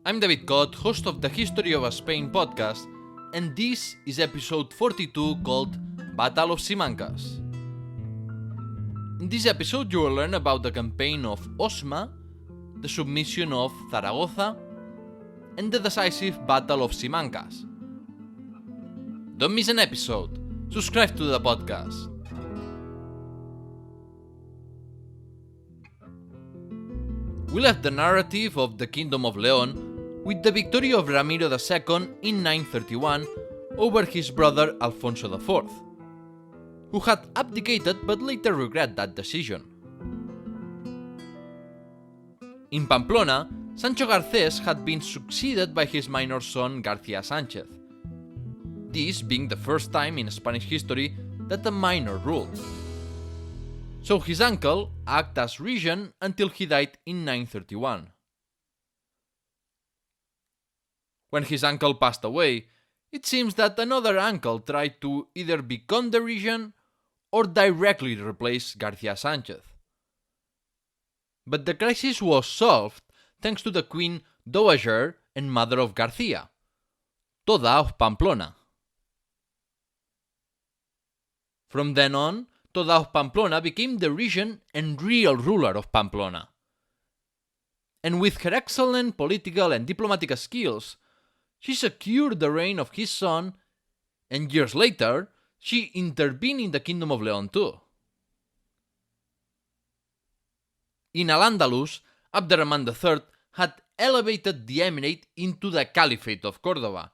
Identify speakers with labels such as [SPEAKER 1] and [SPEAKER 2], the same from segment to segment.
[SPEAKER 1] I'm David Cott, host of the History of Spain podcast, and this is episode 42 called Battle of Simancas. In this episode you will learn about the campaign of Osma, the submission of Zaragoza, and the decisive Battle of Simancas. Don't miss an episode, subscribe to the podcast. We left the narrative of the Kingdom of Leon with the victory of Ramiro II in 931 over his brother Alfonso IV, who had abdicated but later regretted that decision. In Pamplona, Sancho Garcés had been succeeded by his minor son García Sánchez, this being the first time in Spanish history that a minor ruled. So his uncle acted as regent until he died in 931. When his uncle passed away, it seems that another uncle tried to either become the regent or directly replace García Sánchez. But the crisis was solved thanks to the Queen Dowager and mother of García, Toda of Pamplona. From then on, Toda of Pamplona became the regent and real ruler of Pamplona. And with her excellent political and diplomatic skills, she secured the reign of his son, and years later, she intervened in the Kingdom of Leon too. In Al-Andalus, Abderrahman III had elevated the emirate into the Caliphate of Córdoba,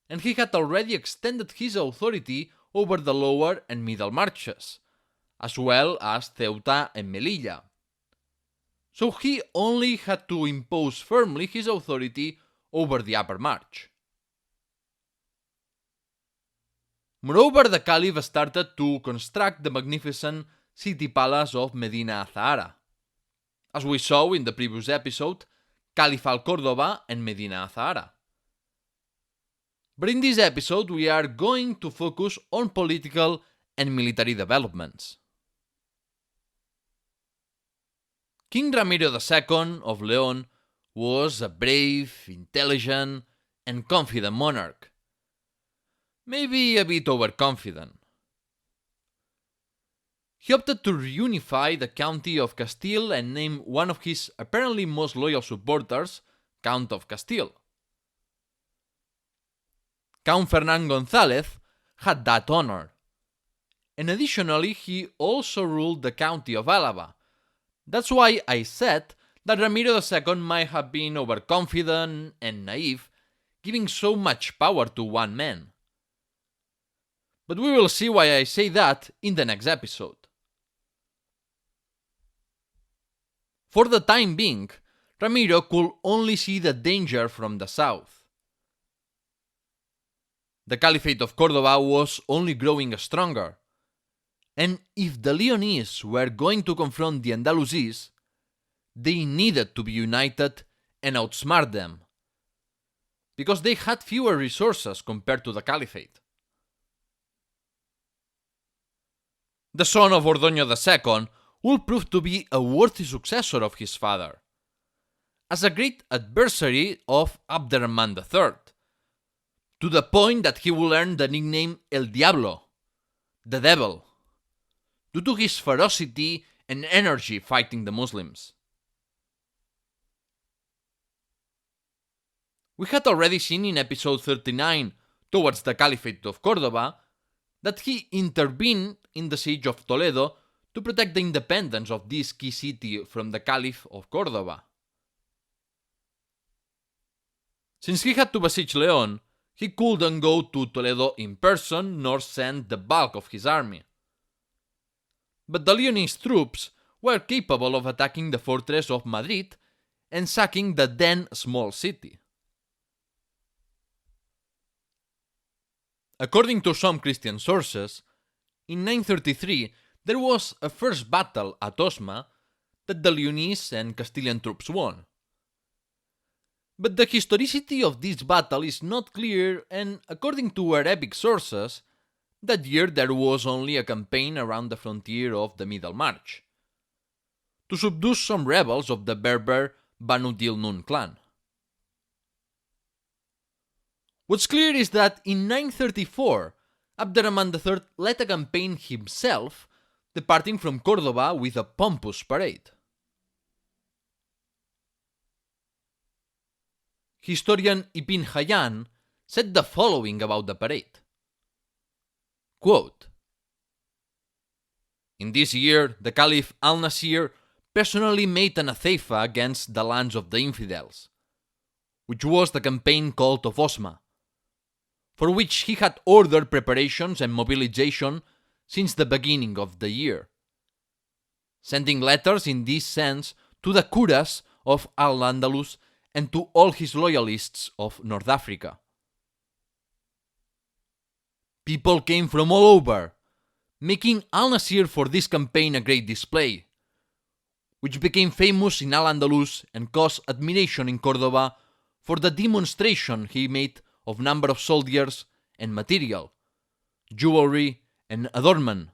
[SPEAKER 1] and he had already extended his authority over the lower and middle marches, as well as Ceuta and Melilla. So he only had to impose firmly his authority over the upper march. Moreover, the Caliph started to construct the magnificent city palace of Medina Azahara, as we saw in the previous episode, Caliph al-Córdoba and Medina Azahara. But in this episode we are going to focus on political and military developments. King Ramiro II of Leon was a brave, intelligent, and confident monarch. Maybe a bit overconfident. He opted to reunify the county of Castile and named one of his apparently most loyal supporters Count of Castile. Count Fernán González had that honor, and additionally he also ruled the county of Álava. That's why I said that Ramiro II might have been overconfident and naive, giving so much power to one man. But we will see why I say that in the next episode. For the time being, Ramiro could only see the danger from the south. The Caliphate of Córdoba was only growing stronger, and if the Leonese were going to confront the Andalusís, they needed to be united and outsmart them, because they had fewer resources compared to the Caliphate. The son of Ordoño II would prove to be a worthy successor of his father, as a great adversary of Abderrahman III, to the point that he will earn the nickname El Diablo, the Devil, due to his ferocity and energy fighting the Muslims. We had already seen in episode 39, towards the Caliphate of Córdoba, that he intervened in the siege of Toledo to protect the independence of this key city from the Caliph of Córdoba. Since he had to besiege Leon, he couldn't go to Toledo in person nor send the bulk of his army. But the Leonese troops were capable of attacking the fortress of Madrid and sacking the then small city. According to some Christian sources, in 933 there was a first battle at Osma that the Leonese and Castilian troops won. But the historicity of this battle is not clear, and according to Arabic sources, that year there was only a campaign around the frontier of the Middle March, to subdue some rebels of the Berber Banu Dil Nun clan. What's clear is that in 934, Abderrahman III led a campaign himself, departing from Cordoba with a pompous parade. Historian Ibn Hayyan said the following about the parade. Quote, "In this year, the Caliph al-Nasir personally made an atheifa against the lands of the infidels, which was the campaign called of Osma, for which he had ordered preparations and mobilization since the beginning of the year, sending letters in this sense to the curas of Al-Andalus and to all his loyalists of North Africa. People came from all over, making Al-Nasir for this campaign a great display, which became famous in Al-Andalus and caused admiration in Cordoba for the demonstration he made of number of soldiers and material, jewelry and adornment.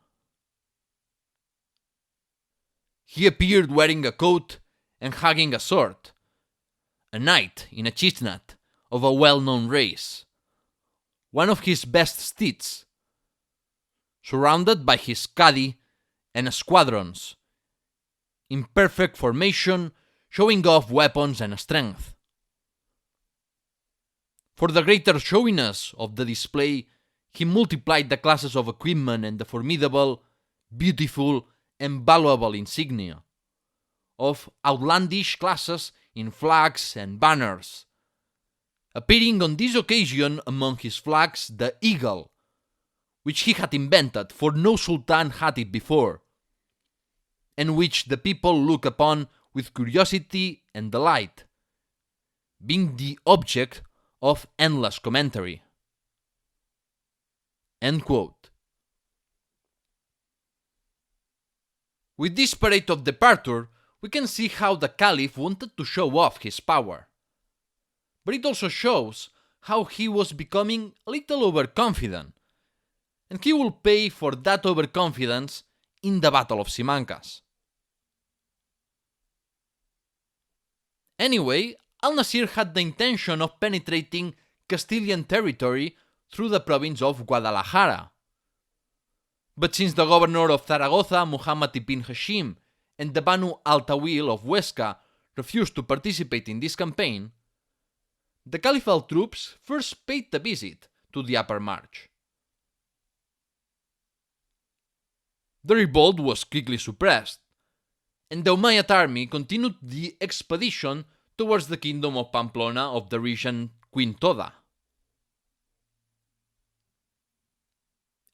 [SPEAKER 1] He appeared wearing a coat and hugging a sword, a knight in a chestnut of a well-known race, one of his best steeds, surrounded by his Cadi and squadrons, in perfect formation, showing off weapons and strength. For the greater showiness of the display, he multiplied the classes of equipment and the formidable, beautiful, and valuable insignia of outlandish classes in flags and banners, appearing on this occasion among his flags the eagle, which he had invented, for no sultan had it before, and which the people look upon with curiosity and delight, being the object of endless commentary." End quote. With this parade of departure, we can see how the Caliph wanted to show off his power. But it also shows how he was becoming a little overconfident, and he will pay for that overconfidence in the Battle of Simancas. Anyway, Al-Nasir had the intention of penetrating Castilian territory through the province of Guadalajara. But since the governor of Zaragoza, Muhammad ibn Hashim, and the Banu al-Tawil of Huesca refused to participate in this campaign, the caliphal troops first paid a visit to the upper march. The revolt was quickly suppressed, and the Umayyad army continued the expedition towards the kingdom of Pamplona of the region Quintoda.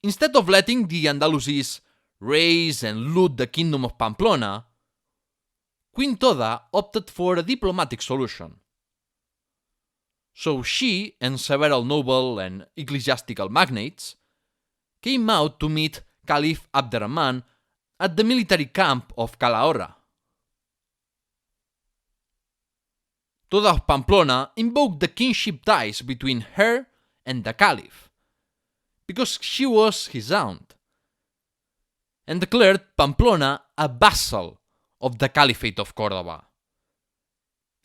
[SPEAKER 1] Instead of letting the Andalusis raise and loot the kingdom of Pamplona, Quintoda opted for a diplomatic solution. So she and several noble and ecclesiastical magnates came out to meet Caliph Abderrahman at the military camp of Calahorra. Toda of Pamplona invoked the kinship ties between her and the Caliph, because she was his aunt, and declared Pamplona a vassal of the Caliphate of Cordoba.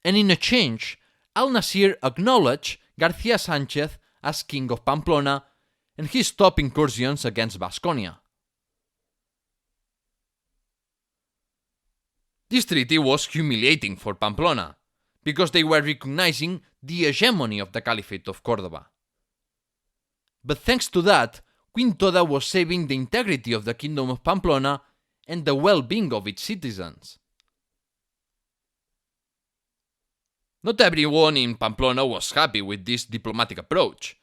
[SPEAKER 1] And in exchange, Al-Nasir acknowledged Garcia Sanchez as king of Pamplona, and he stopped incursions against Vasconia. This treaty was humiliating for Pamplona, because they were recognizing the hegemony of the Caliphate of Cordoba. But thanks to that, Quintoda was saving the integrity of the Kingdom of Pamplona and the well-being of its citizens. Not everyone in Pamplona was happy with this diplomatic approach,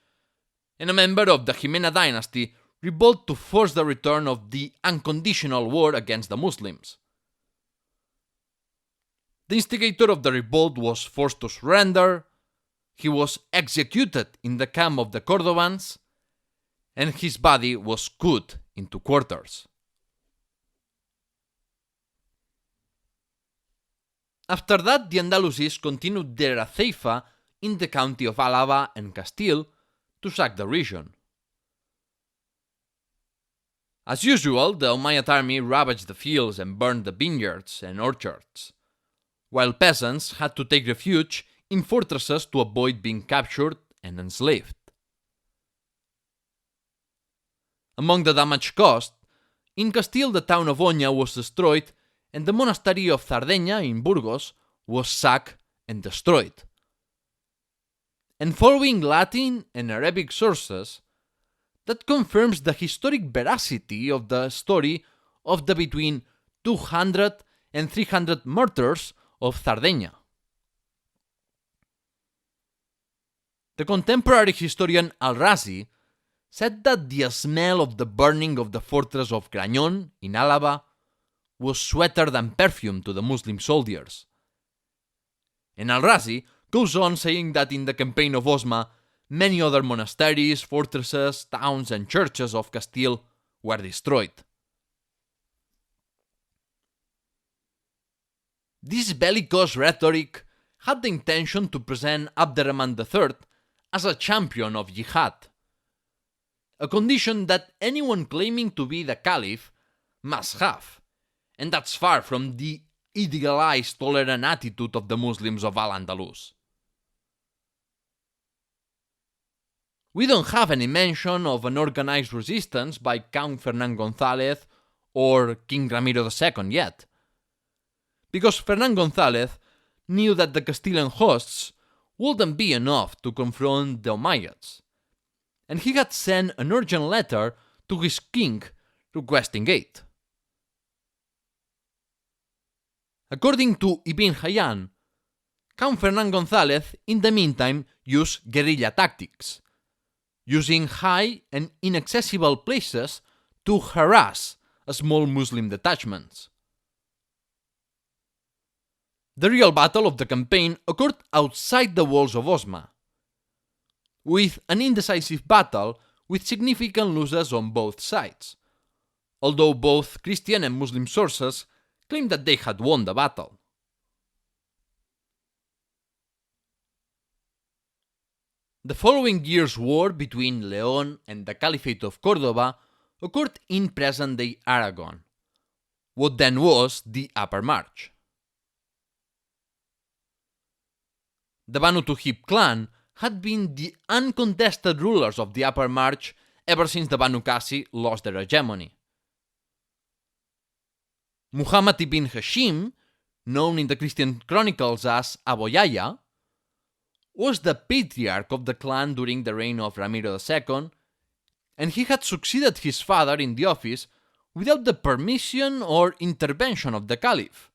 [SPEAKER 1] and a member of the Jimena dynasty revolted to force the return of the unconditional war against the Muslims. The instigator of the revolt was forced to surrender, he was executed in the camp of the Cordobans, and his body was cut into quarters. After that, the Andalusis continued their atheifa in the county of Álava and Castile to sack the region. As usual, the Umayyad army ravaged the fields and burned the vineyards and orchards, while peasants had to take refuge in fortresses to avoid being captured and enslaved. Among the damage caused, in Castile the town of Oña was destroyed and the monastery of Zardeña in Burgos was sacked and destroyed. And following Latin and Arabic sources, that confirms the historic veracity of the story of the between 200 and 300 murders of Zardeña. The contemporary historian Al-Razi said that the smell of the burning of the fortress of Grañón in Álava was sweeter than perfume to the Muslim soldiers. And Al-Razi goes on saying that in the campaign of Osma, many other monasteries, fortresses, towns and churches of Castile were destroyed. This bellicose rhetoric had the intention to present Abderrahman III as a champion of jihad, a condition that anyone claiming to be the caliph must have, and that's far from the idealized tolerant attitude of the Muslims of Al-Andalus. We don't have any mention of an organized resistance by Count Fernán González or King Ramiro II yet, because Fernán González knew that the Castilian hosts wouldn't be enough to confront the Umayyads, and he had sent an urgent letter to his king requesting aid. According to Ibn Hayyan, Count Fernán González in the meantime used guerrilla tactics, using high and inaccessible places to harass small Muslim detachments. The real battle of the campaign occurred outside the walls of Osma, with an indecisive battle with significant losses on both sides, although both Christian and Muslim sources claim that they had won the battle. The following year's war between León and the Caliphate of Córdoba occurred in present-day Aragon, what then was the Upper March. The Banu Tuhib clan had been the uncontested rulers of the Upper March ever since the Banu Qasi lost their hegemony. Muhammad ibn Hashim, known in the Christian chronicles as Abu Yahya, was the patriarch of the clan during the reign of Ramiro II, and he had succeeded his father in the office without the permission or intervention of the caliph,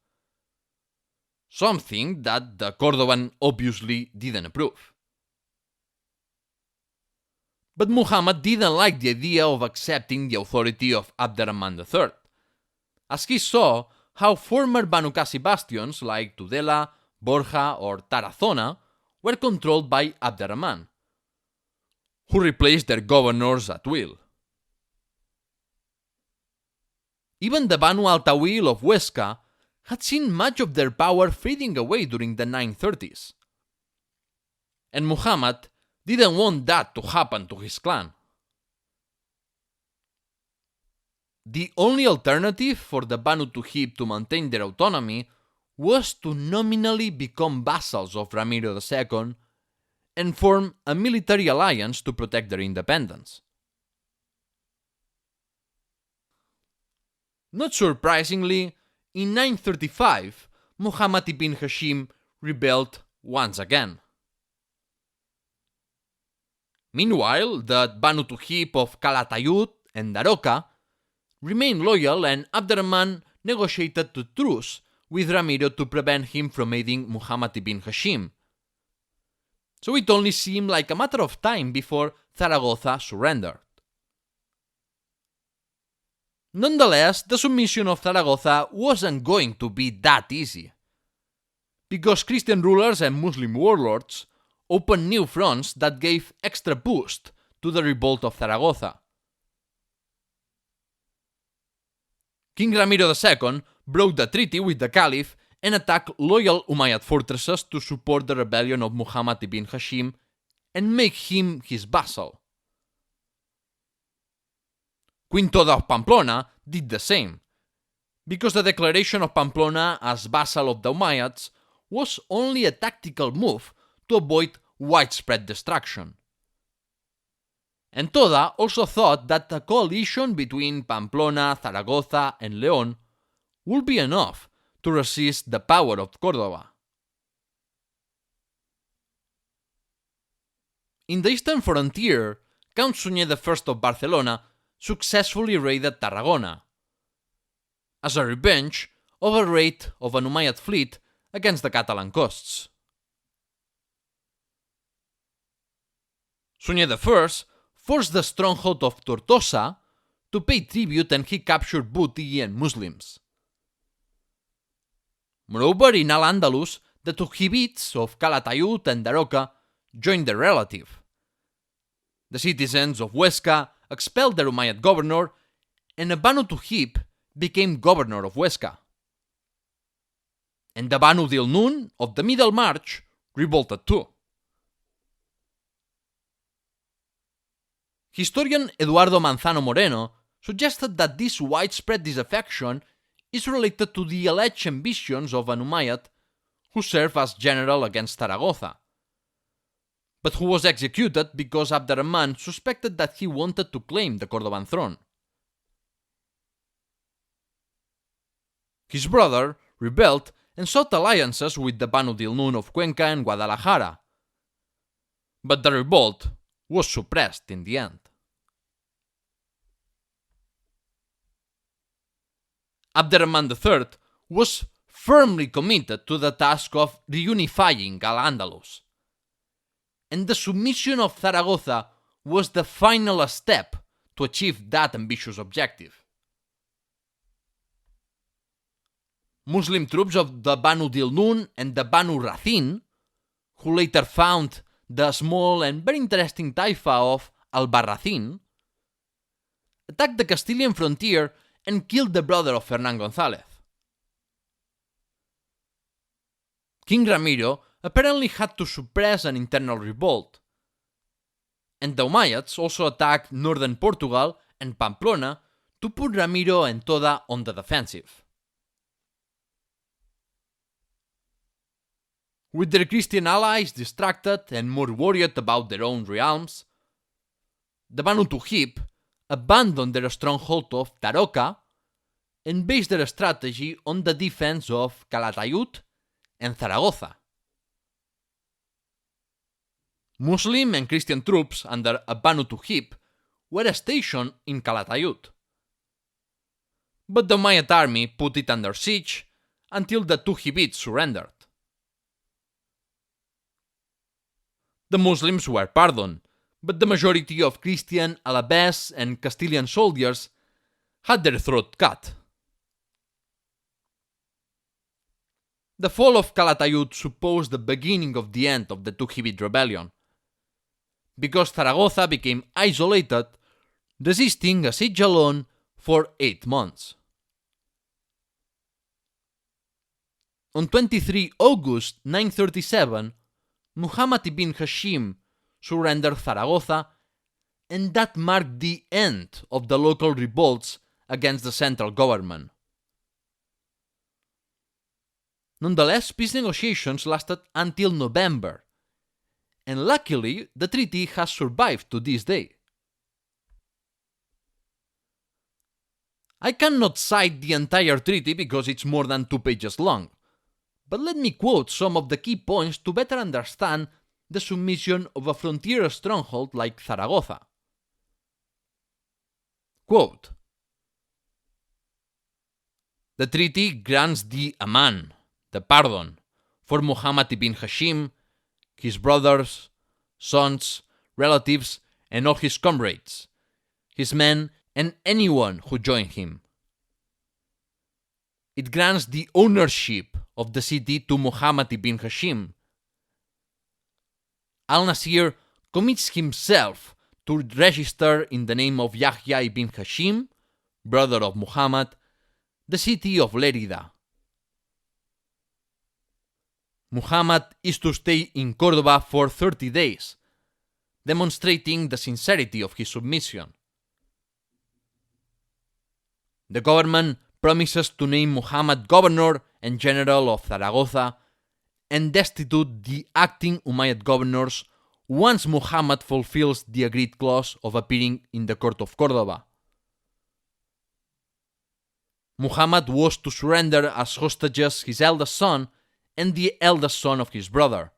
[SPEAKER 1] something that the Cordoban obviously didn't approve. But Muhammad didn't like the idea of accepting the authority of Abderrahman III, as he saw how former Banu Qasi bastions like Tudela, Borja or Tarazona were controlled by Abderrahman, who replaced their governors at will. Even the Banu al-Tawil of Huesca had seen much of their power fading away during the 930s, and Muhammad didn't want that to happen to his clan. The only alternative for the Banu Tuhib to maintain their autonomy was to nominally become vassals of Ramiro II and form a military alliance to protect their independence. Not surprisingly, in 935, Muhammad ibn Hashim rebelled once again. Meanwhile, the Banu Tuhib of Calatayud and Daroca remained loyal, and Abderrahman negotiated a truce with Ramiro to prevent him from aiding Muhammad ibn Hashim. So it only seemed like a matter of time before Zaragoza surrendered. Nonetheless, the submission of Zaragoza wasn't going to be that easy, because Christian rulers and Muslim warlords opened new fronts that gave extra boost to the revolt of Zaragoza. King Ramiro II broke the treaty with the Caliph and attacked loyal Umayyad fortresses to support the rebellion of Muhammad ibn Hashim and make him his vassal. Queen Toda of Pamplona did the same, because the declaration of Pamplona as vassal of the Umayyads was only a tactical move to avoid widespread destruction. and Toda also thought that a coalition between Pamplona, Zaragoza, and León would be enough to resist the power of Córdoba. In the eastern frontier, Count Suñer I of Barcelona successfully raided Tarragona, as a revenge of a raid of an Umayyad fleet against the Catalan coasts. Suñer I forced the stronghold of Tortosa to pay tribute, and he captured booty and Muslims. Moreover, in Al-Andalus, the Tujibids of Calatayud and Daroca joined their relative. The citizens of Huesca expelled their Umayyad governor, and Banu Tujib became governor of Huesca. And the Banu Dilnun of the Middle March revolted too. Historian Eduardo Manzano Moreno suggested that this widespread disaffection is related to the alleged ambitions of an Umayyad who served as general against Zaragoza, but who was executed because Abd ar-Rahman suspected that he wanted to claim the Cordoban throne. His brother rebelled and sought alliances with the Banu Dilnun of Cuenca and Guadalajara, but the revolt was suppressed in the end. Abd ar-Rahman III was firmly committed to the task of reunifying Al-Andalus, and the submission of Zaragoza was the final step to achieve that ambitious objective. Muslim troops of the Banu Dilnun and the Banu Rathin, who later found the small and very interesting taifa of Albarracin, attacked the Castilian frontier and killed the brother of Fernán González. King Ramiro apparently had to suppress an internal revolt, and the Umayyads also attacked northern Portugal and Pamplona to put Ramiro and Toda on the defensive. With their Christian allies distracted and more worried about their own realms, the Banu Tujib abandoned their stronghold of Daroca and based their strategy on the defense of Calatayud and Zaragoza. Muslim and Christian troops under Banu Tujib were stationed in Calatayud, but the Umayyad army put it under siege until the Tujibids surrendered. The Muslims were pardoned, but the majority of Christian, Alavés, and Castilian soldiers had their throat cut. The fall of Calatayud supposed the beginning of the end of the Tujibid rebellion, because Zaragoza became isolated, resisting a siege alone for 8 months. On 23 August 937, Muhammad ibn Hashim surrendered Zaragoza, and that marked the end of the local revolts against the central government. Nonetheless, peace negotiations lasted until November, and luckily the treaty has survived to this day. I cannot cite the entire treaty because it's more than 2 pages long, but let me quote some of the key points to better understand the submission of a frontier stronghold like Zaragoza. Quote, "The treaty grants the aman, the pardon, for Muhammad ibn Hashim, his brothers, sons, relatives, and all his comrades, his men, and anyone who joined him. It grants the ownership of the city to Muhammad ibn Hashim. Al-Nasir commits himself to register in the name of Yahya ibn Hashim, brother of Muhammad, the city of Lérida. Muhammad is to stay in Córdoba for 30 days, demonstrating the sincerity of his submission. The government promises to name Muhammad governor and general of Zaragoza and destitute the acting Umayyad governors once Muhammad fulfills the agreed clause of appearing in the court of Cordoba. Muhammad was to surrender as hostages his eldest son and the eldest son of his brother.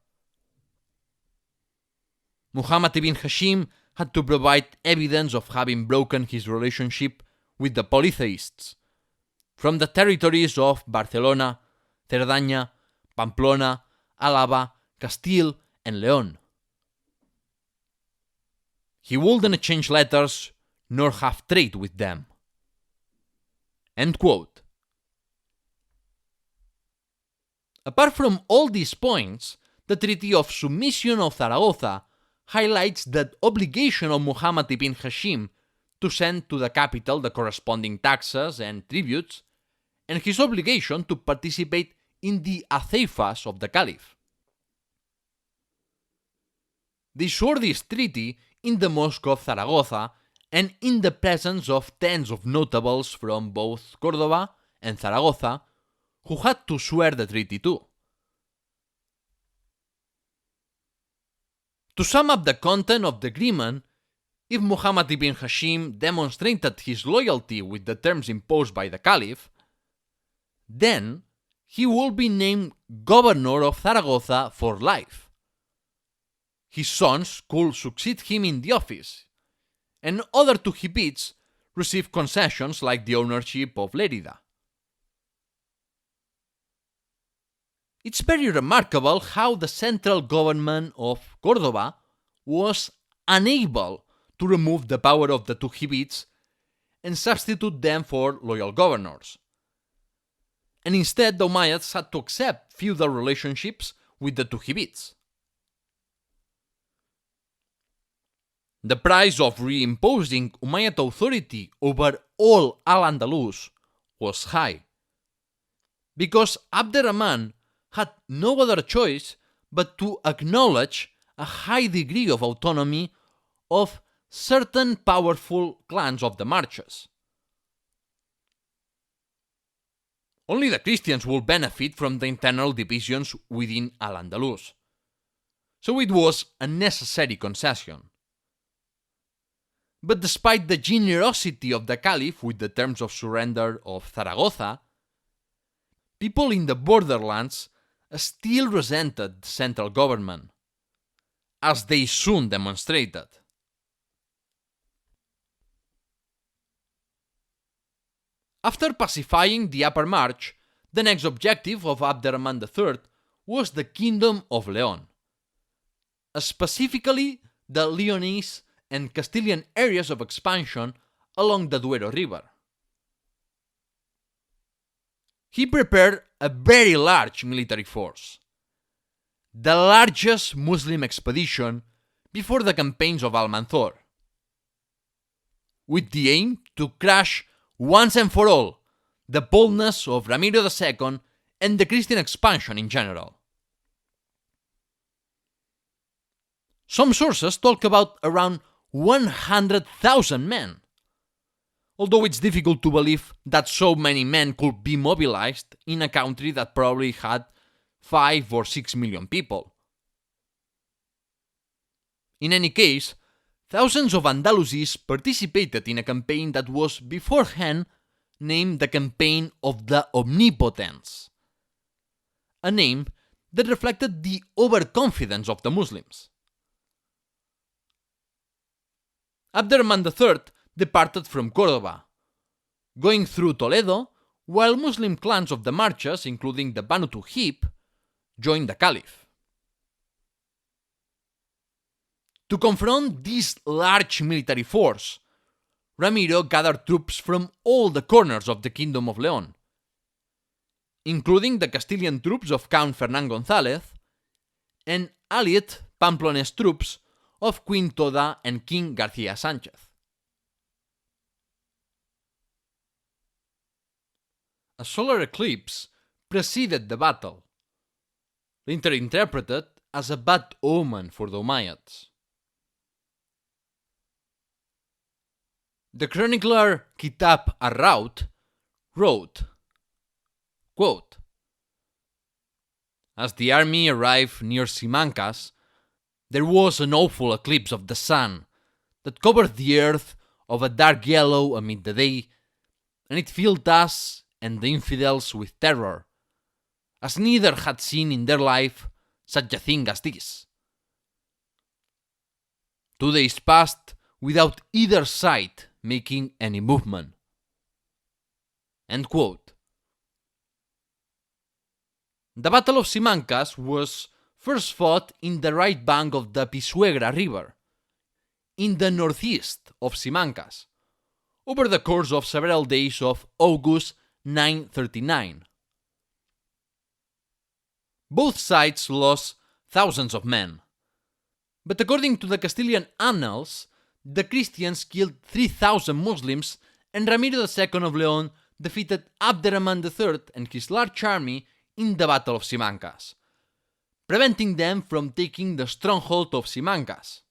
[SPEAKER 1] Muhammad ibn Hashim had to provide evidence of having broken his relationship with the polytheists from the territories of Barcelona, Cerdaña, Pamplona, Álava, Castile, and León. He wouldn't exchange letters nor have trade with them. End quote. Apart from all these points, the Treaty of Submission of Zaragoza highlights that obligation of Muhammad ibn Hashim to send to the capital the corresponding taxes and tributes, and his obligation to participate in the azeifas of the Caliph. They swore this treaty in the Mosque of Zaragoza and in the presence of tens of notables from both Córdoba and Zaragoza who had to swear the treaty too. To sum up the content of the agreement, if Muhammad ibn Hashim demonstrated his loyalty with the terms imposed by the Caliph, then he would be named governor of Zaragoza for life. His sons could succeed him in the office, and other Tujibids receive concessions like the ownership of Lérida. It's very remarkable how the central government of Córdoba was unable to remove the power of the Tujibids and substitute them for loyal governors. And instead, the Umayyads had to accept feudal relationships with the Tujibids. The price of reimposing Umayyad authority over all Al-Andalus was high, because Abd ar-Rahman had no other choice but to acknowledge a high degree of autonomy of certain powerful clans of the Marches. Only the Christians will benefit from the internal divisions within Al-Andalus, so it was a necessary concession. But despite the generosity of the Caliph with the terms of surrender of Zaragoza, people in the borderlands still resented the central government, as they soon demonstrated. After pacifying the Upper March, the next objective of Abd ar-Rahman III was the Kingdom of León, specifically the Leonese and Castilian areas of expansion along the Duero River. He prepared a very large military force, the largest Muslim expedition before the campaigns of Almanzor, with the aim to crush once and for all the boldness of Ramiro II and the Christian expansion in general. Some sources talk about around 100,000 men, although it's difficult to believe that so many men could be mobilized in a country that probably had 5 or 6 million people. In any case, thousands of Andalusis participated in a campaign that was beforehand named the Campaign of the Omnipotents, a name that reflected the overconfidence of the Muslims. Abd ar-Rahman III departed from Córdoba, going through Toledo, while Muslim clans of the Marches, including the Banu Tujib, joined the Caliph. To confront this large military force, Ramiro gathered troops from all the corners of the Kingdom of León, including the Castilian troops of Count Fernán González and allied Pamplonese troops of Queen Toda and King García Sánchez. A solar eclipse preceded the battle, later interpreted as a bad omen for the Umayyads. The chronicler Kitab ar-Rawd wrote, quote, "As the army arrived near Simancas, there was an awful eclipse of the sun that covered the earth of a dark yellow amid the day, and it filled us and the infidels with terror, as neither had seen in their life such a thing as this. 2 days passed without either side making any movement. End quote. The Battle of Simancas was first fought in the right bank of the Pisuerga River, in the northeast of Simancas, over the course of several days of August 939. Both sides lost thousands of men, but according to the Castilian annals, the Christians killed 3,000 Muslims, and Ramiro II of Leon defeated Abderrahman III and his large army in the Battle of Simancas, preventing them from taking the stronghold of Simancas.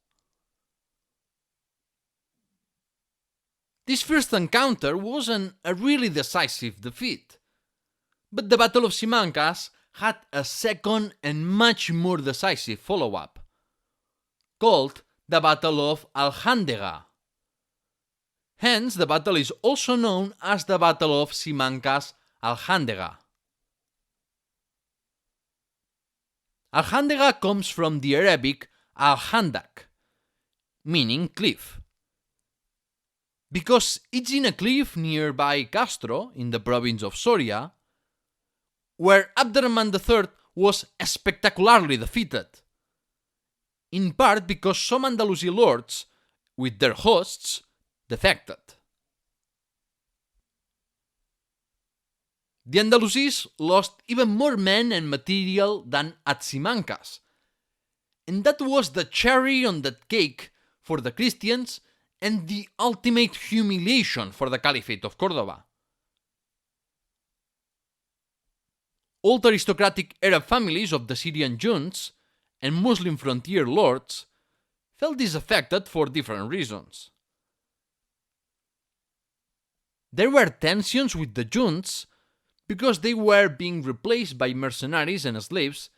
[SPEAKER 1] This first encounter wasn't a really decisive defeat, but the Battle of Simancas had a second and much more decisive follow-up, called the Battle of Alhandega. Hence, the battle is also known as the Battle of Simancas-Alhandega. Alhandega comes from the Arabic al-Handak, meaning cliff, because it's in a cliff nearby Castro, in the province of Soria, where Abderrahman III was spectacularly defeated, in part because some Andalusi lords, with their hosts, defected. The Andalusis lost even more men and material than at Simancas, and that was the cherry on the cake for the Christians and the ultimate humiliation for the Caliphate of Cordoba. Old aristocratic Arab families of the Syrian junts and Muslim frontier lords felt disaffected for different reasons. There were tensions with the junts because they were being replaced by mercenaries and slaves,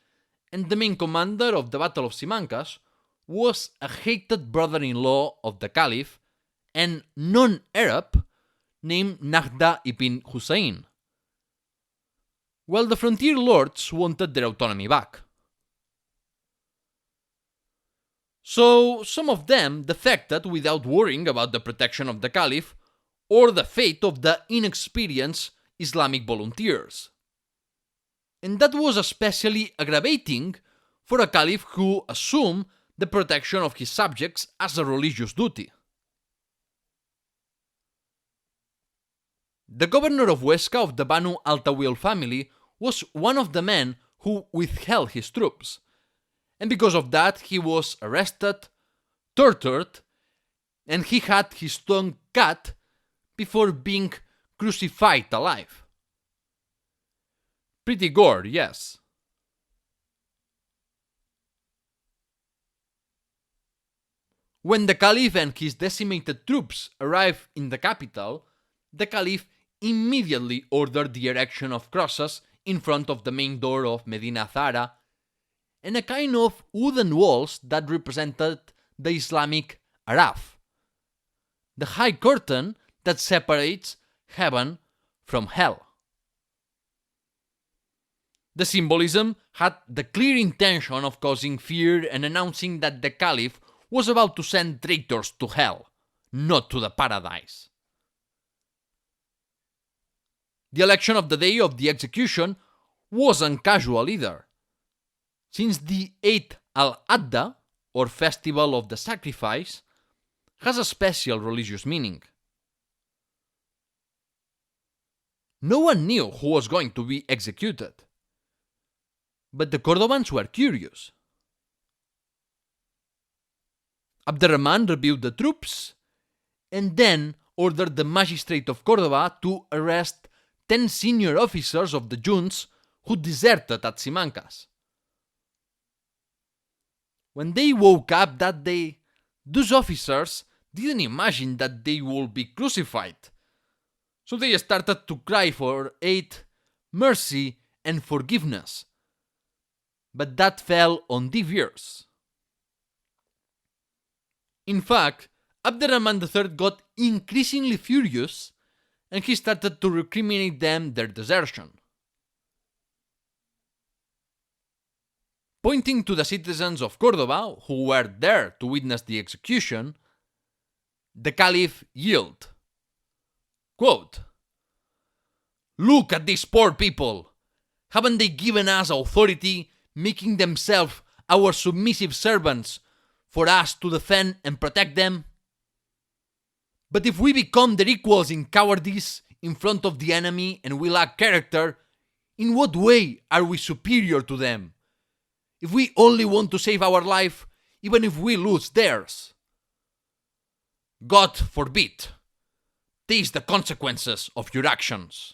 [SPEAKER 1] and the main commander of the Battle of Simancas was a hated brother-in-law of the Caliph and non-Arab named Nahda ibn Hussein, while the frontier lords wanted their autonomy back. So some of them defected without worrying about the protection of the Caliph or the fate of the inexperienced Islamic volunteers. And that was especially aggravating for a Caliph who assumed the protection of his subjects as a religious duty. The governor of Huesca of the Banu al-Tawil family was one of the men who withheld his troops, and because of that he was arrested, tortured, and he had his tongue cut before being crucified alive. Pretty gore, yes. When the Caliph and his decimated troops arrived in the capital, the Caliph immediately ordered the erection of crosses in front of the main door of Medina Zahara and a kind of wooden walls that represented the Islamic Araf, the high curtain that separates heaven from hell. The symbolism had the clear intention of causing fear and announcing that the Caliph was about to send traitors to hell, not to the paradise. The election of the day of the execution wasn't casual either, since the Eid al-Adha, or Festival of the Sacrifice, has a special religious meaning. No one knew who was going to be executed, but the Cordobans were curious. Abderrahman reviewed the troops and then ordered the magistrate of Cordoba to arrest 10 senior officers of the junts who deserted at Simancas. When they woke up that day, those officers didn't imagine that they would be crucified, so they started to cry for aid, mercy, and forgiveness. But that fell on deaf ears. In fact, Abderrahman III got increasingly furious and he started to recriminate them their desertion. Pointing to the citizens of Cordoba who were there to witness the execution, the Caliph yelled, quote, "Look at these poor people! Haven't they given us authority, making themselves our submissive servants for us to defend and protect them? But if we become their equals in cowardice in front of the enemy and we lack character, in what way are we superior to them? If we only want to save our life, even if we lose theirs? God forbid! Taste the consequences of your actions."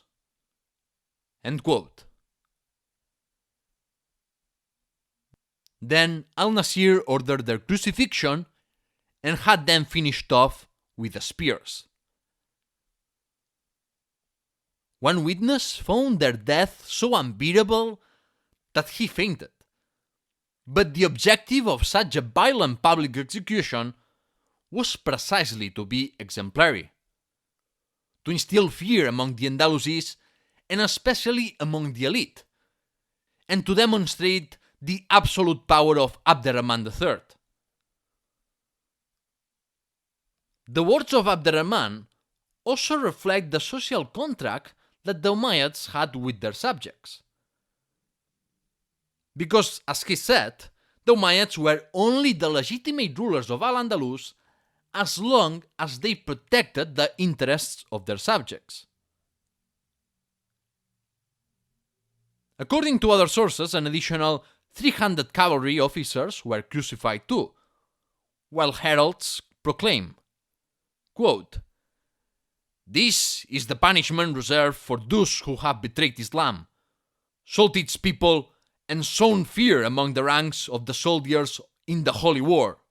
[SPEAKER 1] End quote. Then Al-Nasir ordered their crucifixion and had them finished off with the spears. One witness found their death so unbearable that he fainted. But the objective of such a violent public execution was precisely to be exemplary, to instill fear among the Andalusis and especially among the elite, and to demonstrate the absolute power of Abderrahman III. The words of Abderrahman also reflect the social contract that the Umayyads had with their subjects. Because, as he said, the Umayyads were only the legitimate rulers of Al-Andalus as long as they protected the interests of their subjects. According to other sources, an additional 300 cavalry officers were crucified too, while heralds proclaim, quote, "This is the punishment reserved for those who have betrayed Islam, sold its people, and sown fear among the ranks of the soldiers in the Holy War."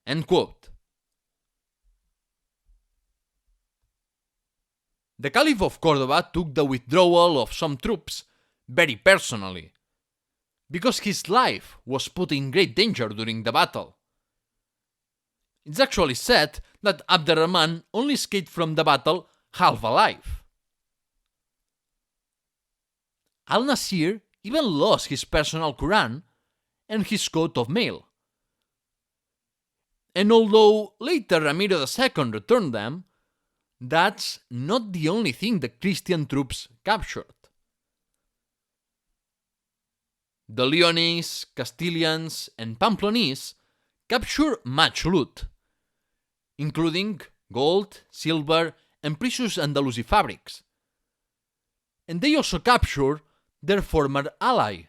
[SPEAKER 1] End quote. The Caliph of Cordoba took the withdrawal of some troops very personally, because his life was put in great danger during the battle. It's actually said that Abderrahman only escaped from the battle half alive. Al-Nasir even lost his personal Quran and his coat of mail. And although later Ramiro II returned them, that's not the only thing the Christian troops captured. The Leonese, Castilians, and Pamplonese captured much loot, including gold, silver, and precious Andalusi fabrics. And they also captured their former ally,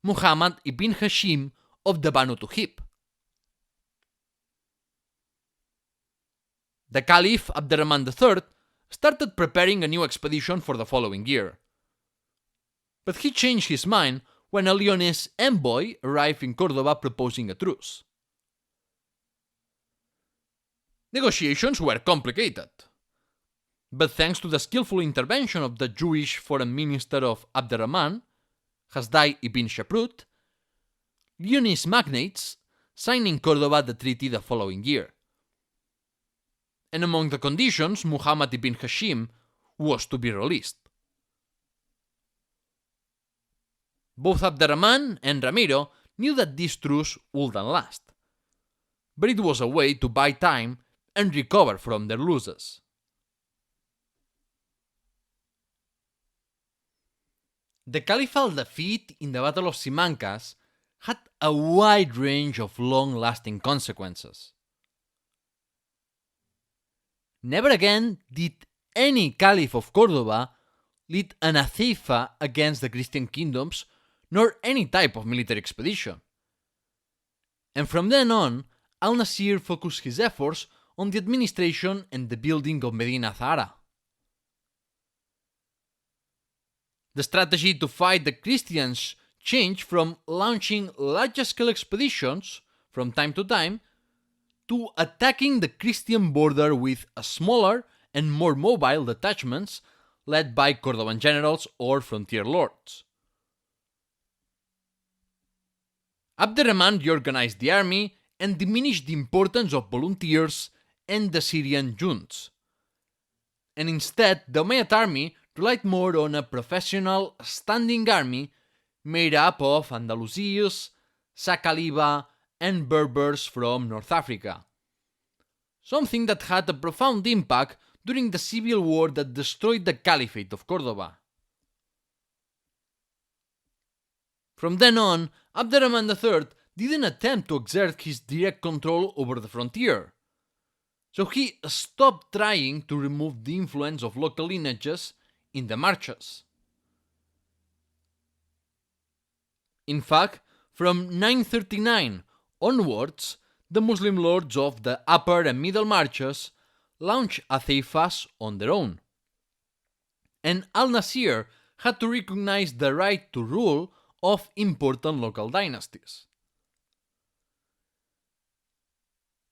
[SPEAKER 1] Muhammad ibn Hashim of the Banu Tuhib. The Caliph Abderrahman III started preparing a new expedition for the following year. But he changed his mind when a Leonese envoy arrived in Cordoba proposing a truce. Negotiations were complicated, but thanks to the skillful intervention of the Jewish foreign minister of Abderrahman, Hasdai ibn Shaprut, Leonese magnates signed in Cordoba the treaty the following year. And among the conditions, Muhammad ibn Hashim was to be released. Both Abderrahman and Ramiro knew that this truce wouldn't last, but it was a way to buy time and recover from their losses. The caliphal defeat in the Battle of Simancas had a wide range of long-lasting consequences. Never again did any caliph of Cordoba lead an azifa against the Christian kingdoms, nor any type of military expedition. And from then on, Al-Nasir focused his efforts on the administration and the building of Medina Zahara. The strategy to fight the Christians changed from launching large-scale expeditions from time to time to attacking the Christian border with a smaller and more mobile detachments led by Cordoban generals or frontier lords. Abderrahman reorganized the army and diminished the importance of volunteers and the Syrian junts. And instead, the Umayyad army relied more on a professional standing army made up of Andalusians, Saqaliba, and Berbers from North Africa. Something that had a profound impact during the civil war that destroyed the Caliphate of Cordoba. From then on, Abderrahman III didn't attempt to exert his direct control over the frontier, so he stopped trying to remove the influence of local lineages in the marches. In fact, from 939 onwards, the Muslim lords of the upper and middle marches launched a Taifas on their own, and al-Nasir had to recognize the right to rule of important local dynasties.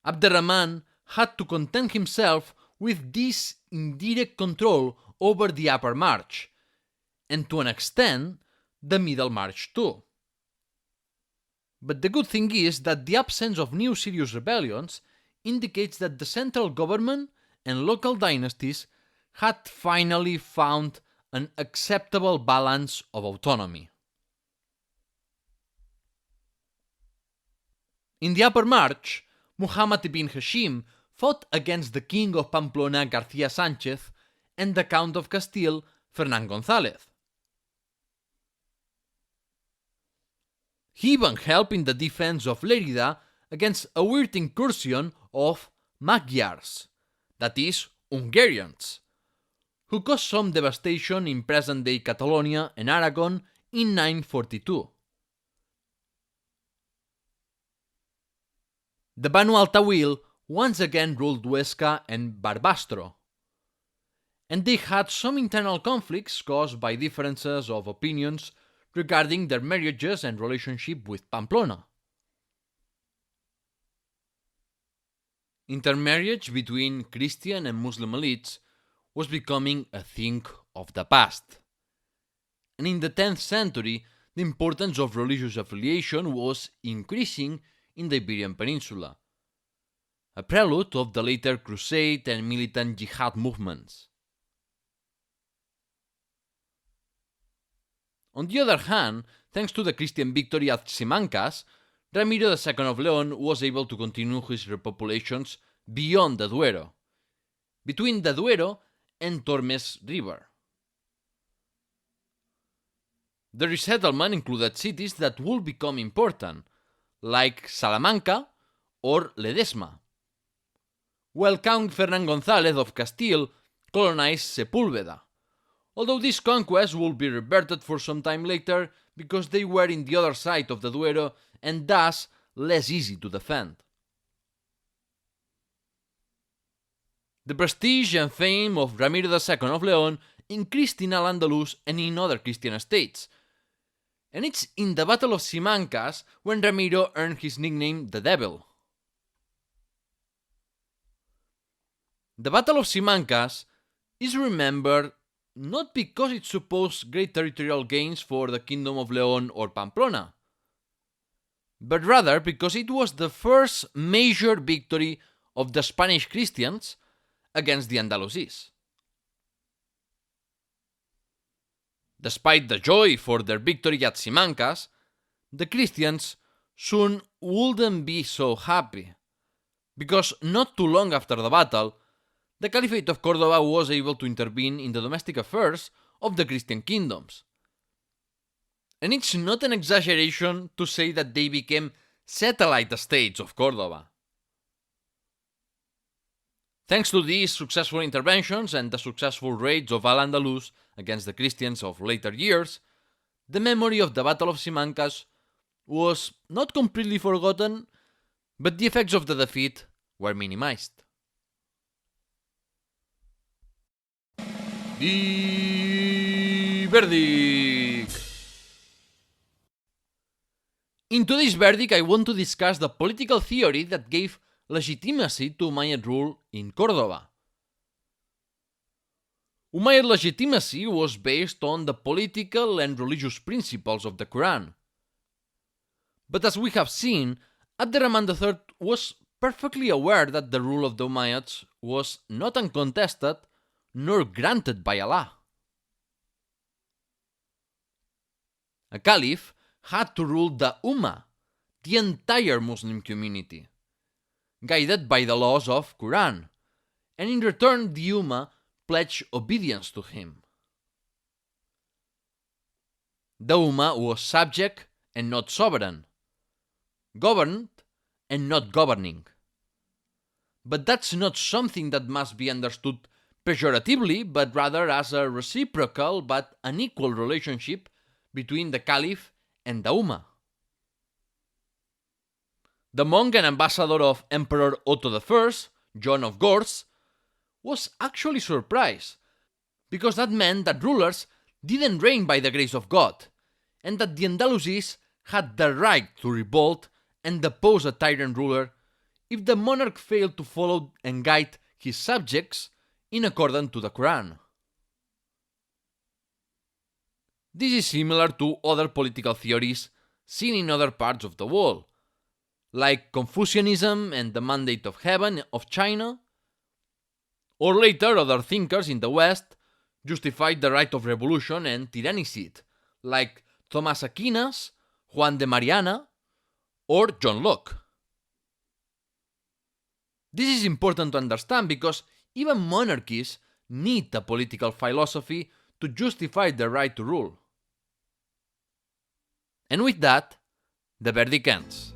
[SPEAKER 1] Abderrahman had to content himself with this indirect control over the upper march, and to an extent, the middle march too. But the good thing is that the absence of new serious rebellions indicates that the central government and local dynasties had finally found an acceptable balance of autonomy. In the upper march, Muhammad ibn Hashim fought against the king of Pamplona García Sánchez and the Count of Castile Fernán González. He even helped in the defense of Lérida against a weird incursion of Magyars, that is, Hungarians, who caused some devastation in present-day Catalonia and Aragon in 942. The Banu al-Tawil once again ruled Huesca and Barbastro, and they had some internal conflicts caused by differences of opinions regarding their marriages and relationship with Pamplona. Intermarriage between Christian and Muslim elites was becoming a thing of the past, and in the 10th century the importance of religious affiliation was increasing in the Iberian Peninsula, a prelude of the later Crusade and militant jihad movements. On the other hand, thanks to the Christian victory at Simancas, Ramiro II of León was able to continue his repopulations beyond the Duero, between the Duero and Tormes River. The resettlement included cities that would become important, like Salamanca or Ledesma, while Count Fernán González of Castile colonized Sepúlveda, although these conquests would be reverted for some time later because they were in the other side of the Duero and thus less easy to defend. The prestige and fame of Ramiro II of León increased in Al-Andalus and in other Christian states, and it's in the Battle of Simancas when Ramiro earned his nickname the Devil. The Battle of Simancas is remembered not because it supposed great territorial gains for the Kingdom of León or Pamplona, but rather because it was the first major victory of the Spanish Christians against the Andalusis. Despite the joy for their victory at Simancas, the Christians soon wouldn't be so happy, because not too long after the battle, the Caliphate of Cordoba was able to intervene in the domestic affairs of the Christian kingdoms. And it's not an exaggeration to say that they became satellite states of Cordoba. Thanks to these successful interventions and the successful raids of Al-Andalus against the Christians of later years, the memory of the Battle of Simancas was not completely forgotten, but the effects of the defeat were minimized. The verdict. In today's verdict, I want to discuss the political theory that gave legitimacy to Umayyad rule in Cordoba. Umayyad legitimacy was based on the political and religious principles of the Quran. But as we have seen, Abderrahman III was perfectly aware that the rule of the Umayyads was not uncontested nor granted by Allah. A caliph had to rule the Ummah, the entire Muslim community, guided by the laws of Quran, and in return the Ummah pledged obedience to him. The Ummah was subject and not sovereign, governed and not governing. But that's not something that must be understood pejoratively, but rather as a reciprocal but unequal relationship between the Caliph and the Ummah. The monk and ambassador of Emperor Otto I, John of Gorz, was actually surprised, because that meant that rulers didn't reign by the grace of God, and that the Andalusis had the right to revolt and depose a tyrant ruler if the monarch failed to follow and guide his subjects in accordance to the Quran. This is similar to other political theories seen in other parts of the world, like Confucianism and the Mandate of Heaven of China, or later other thinkers in the West justified the right of revolution and tyrannicide, like Thomas Aquinas, Juan de Mariana, or John Locke. This is important to understand because even monarchies need a political philosophy to justify their right to rule. And with that, the verdict ends.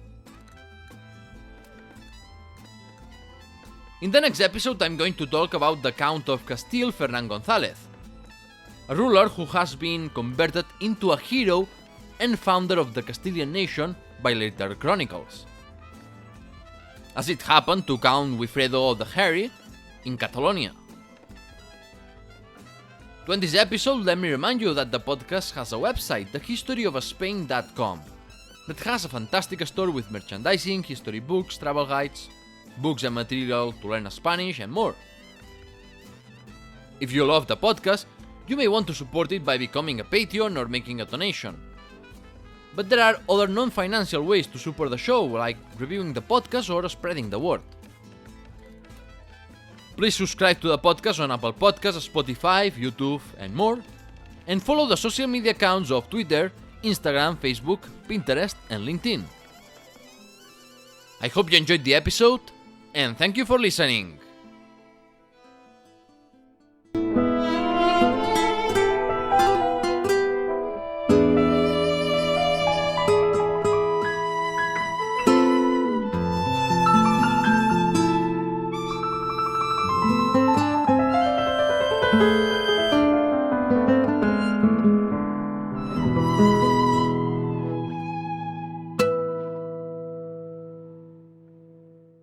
[SPEAKER 1] In the next episode, I'm going to talk about the Count of Castile, Fernán González, a ruler who has been converted into a hero and founder of the Castilian nation by later chronicles, as it happened to Count Wifredo the Hairy in Catalonia. To end this episode, let me remind you that the podcast has a website, thehistoryofspain.com, that has a fantastic store with merchandising, history books, travel guides, books and material to learn Spanish, and more. If you love the podcast, you may want to support it by becoming a Patreon or making a donation. But there are other non-financial ways to support the show, like reviewing the podcast or spreading the word. Please subscribe to the podcast on Apple Podcasts, Spotify, YouTube, and more, and follow the social media accounts of Twitter, Instagram, Facebook, Pinterest, and LinkedIn. I hope you enjoyed the episode, and thank you for listening.